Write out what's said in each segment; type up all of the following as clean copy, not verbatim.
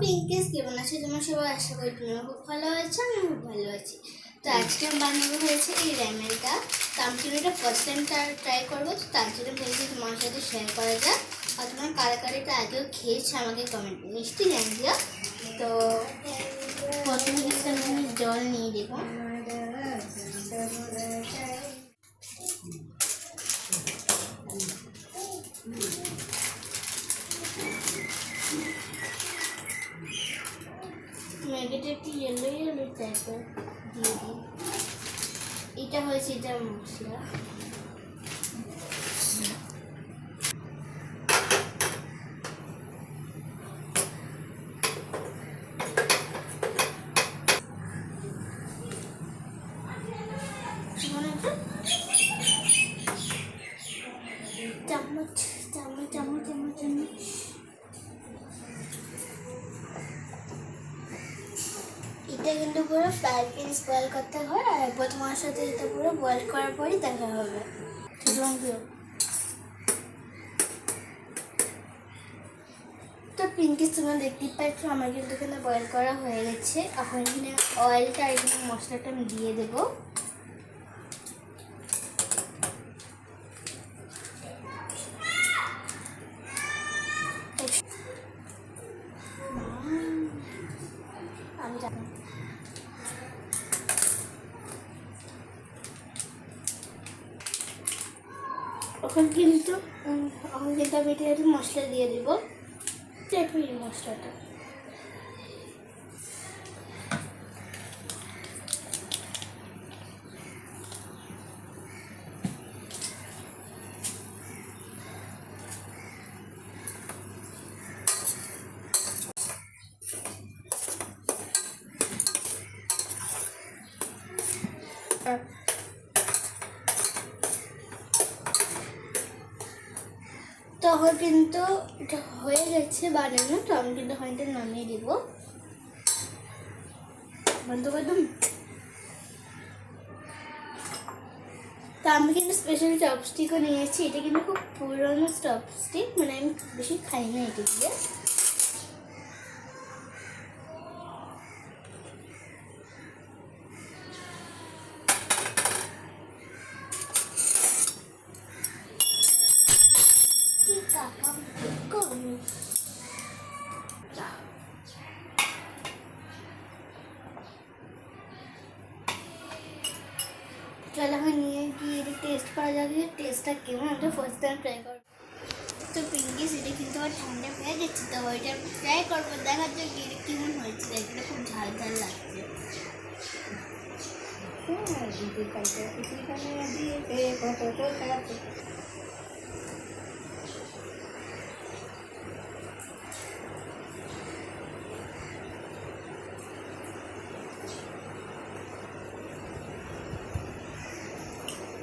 পিঙ্কিস কেমন আছে তোমার সবাই? আশা করি তোমরা খুব ভালো আছো, আমি খুব ভালো আছি। তো আজকে আমি বানাবো হয়েছে এই র্যামেনটা। তো আমি কিন্তু এটা ফার্স্ট টাইম ট্রাই করবো, তো তার জন্য বলছি তোমার সাথে শেয়ার করা যাক। আর তোমার কারা কারা এটা আগেও খেয়েছে আমাকে কমেন্ট মিষ্টি জ্ঞান দিও। তো প্রথমে কিন্তু আমি জল নিয়ে দেবো। ম্যাগিটা একটু ইয়েলো ইয়েলো টাইপের দিয়ে দিই। এটা হয়েছে এটা মশলা। চামচ চামচ চামচ চামচ চামচ এটা কিন্তু পুরো 5 মিনিট বয়েল করতে হয়। আর একবার তোমার সাথে এটা পুরো বয়েল করার পরই দেখা হবে। তো পিঙ্কিস তোমরা দেখতেই পাচ্ছ আমার কিন্তু এখানে বয়েল করা হয়ে গেছে। এখন এখানে অয়েলটা আর এখানে মশলাটা আমি দিয়ে দেবো। এখন কিন্তু আমি এটা মশলা দিয়ে দেবো। দেখো এই মশলাটা তখন কিন্তু এটা হয়ে গেছে বানানো। তো আমি কিন্তু হয়তো নামিয়ে দেবো। বন্ধ করে দিন। তো আমি কিন্তু স্পেশাল চপস্টিকও নিয়েছি। এটা কিন্তু খুব পুরনো চপস্টিক, মানে আমি বেশি খাই না এটা দিয়ে। চলো এখন নিয়ে গিয়ে এটা টেস্ট করা যাবে। টেস্টটা কেমন আমি ফার্স্ট টাইম ট্রাই করবো। তো পিঙ্কিস এটা কিন্তু আমার ঠান্ডা হয়ে গেছে, তো ওইটা ট্রাই করবো, দেখার জন্য এটা কেমন হয়েছে। এটা খুব ঝাল ঝাল লাগছে।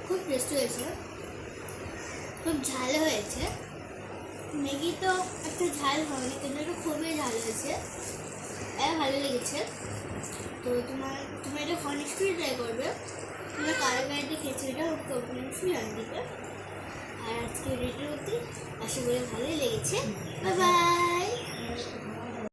খুব টেস্টি হয়েছে, খুব ঝাল হয়েছে। ম্যাগি তো একটু ঝাল হয়নি, কিন্তু এটা খুবই ঝাল হয়েছে, ভালো লেগেছে। তো তোমার এটা অনেকটাই ট্রাই করবে। তোমরা কারা কারাটা খেয়েছো এটা অবশ্যই জানিয়ে দিবে। আর আজকে ভিডিওটি আশা করি ভালোই লেগেছে। Bye bye.